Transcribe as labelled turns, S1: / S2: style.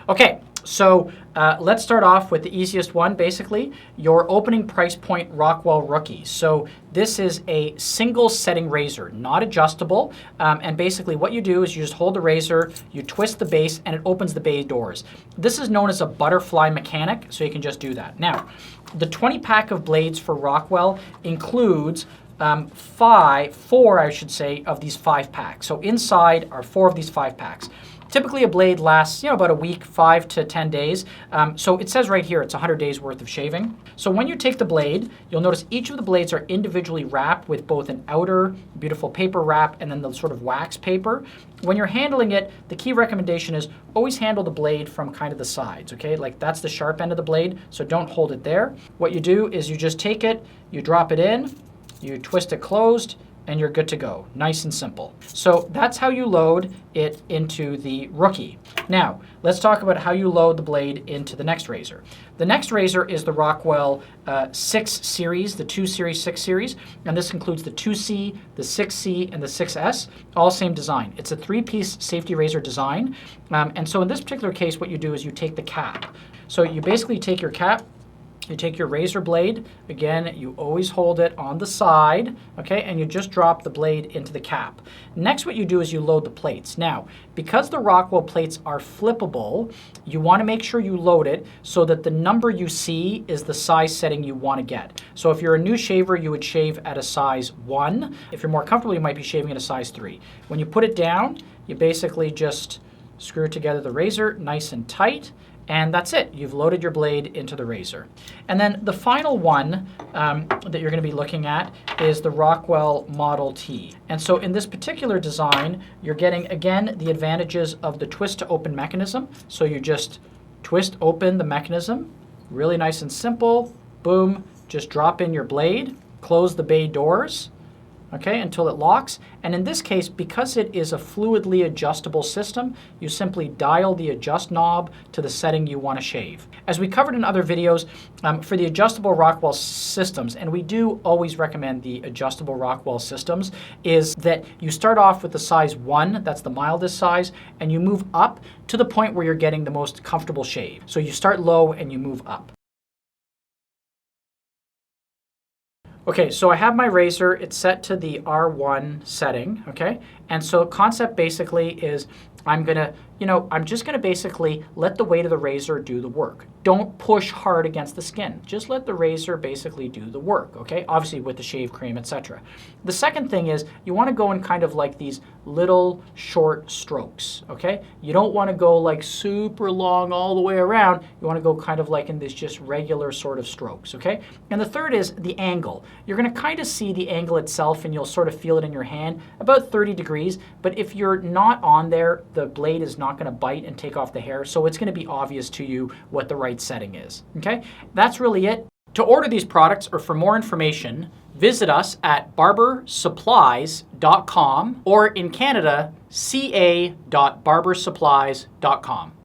S1: Okay, so let's start off with the easiest one, basically, your opening price point Rockwell Rookie. So this is a single setting razor, not adjustable. And basically what you do is you just hold the razor, you twist the base, and it opens the bay doors. This is known as a butterfly mechanic, so you can just do that. Now, the 20 pack of blades for Rockwell includes four, I should say, of these 5 packs. So inside are 4 of these 5 packs. Typically a blade lasts, about a week, 5 to 10 days. So it says right here it's 100 days worth of shaving. So when you take the blade, you'll notice each of the blades are individually wrapped with both an outer beautiful paper wrap and then the sort of wax paper. When you're handling it, the key recommendation is always handle the blade from kind of the sides, okay? Like that's the sharp end of the blade, so don't hold it there. What you do is you just take it, you drop it in, you twist it closed, and you're good to go. Nice and simple. So that's how you load it into the Rookie. Now, let's talk about how you load the blade into the next razor. The next razor is the Rockwell 6 series, the 2 Series 6 series, and this includes the 2C, the 6C, and the 6S, all same design. It's a 3-piece safety razor design, and so in this particular case, what you do is you take the cap. So you basically take your cap, you take your razor blade, again, you always hold it on the side, okay, and you just drop the blade into the cap. Next, what you do is you load the plates. Now, because the Rockwell plates are flippable, you want to make sure you load it so that the number you see is the size setting you want to get. So if you're a new shaver, you would shave at a size 1. If you're more comfortable, you might be shaving at a size 3. When you put it down, you basically just screw together the razor nice and tight, and that's it. You've loaded your blade into the razor. And then the final one that you're going to be looking at is the Rockwell Model T. And so in this particular design, you're getting, again, the advantages of the twist to open mechanism. So you just twist open the mechanism, really nice and simple. Boom, just drop in your blade, close the bay doors, okay, until it locks. And in this case, because it is a fluidly adjustable system, you simply dial the adjust knob to the setting you want to shave. As we covered in other videos, for the adjustable Rockwell systems, and we do always recommend the adjustable Rockwell systems, is that you start off with the size 1, that's the mildest size, and you move up to the point where you're getting the most comfortable shave. So you start low and you move up. Okay, so I have my razor, it's set to the R1 setting, okay? And so concept basically is I'm just gonna basically let the weight of the razor do the work. Don't push hard against the skin. Just let the razor basically do the work, okay? Obviously with the shave cream, etc. The second thing is you wanna go in kind of like these little short strokes, okay? You don't wanna go like super long all the way around. You wanna go kind of like in this just regular sort of strokes, okay? And the third is the angle. You're gonna kind of see the angle itself and you'll sort of feel it in your hand, about 30 degrees, but if you're not on there, the blade is not going to bite and take off the hair, so it's going to be obvious to you what the right setting is, okay? That's really it. To order these products or for more information, visit us at barbersupplies.com or in Canada, ca.barbersupplies.com.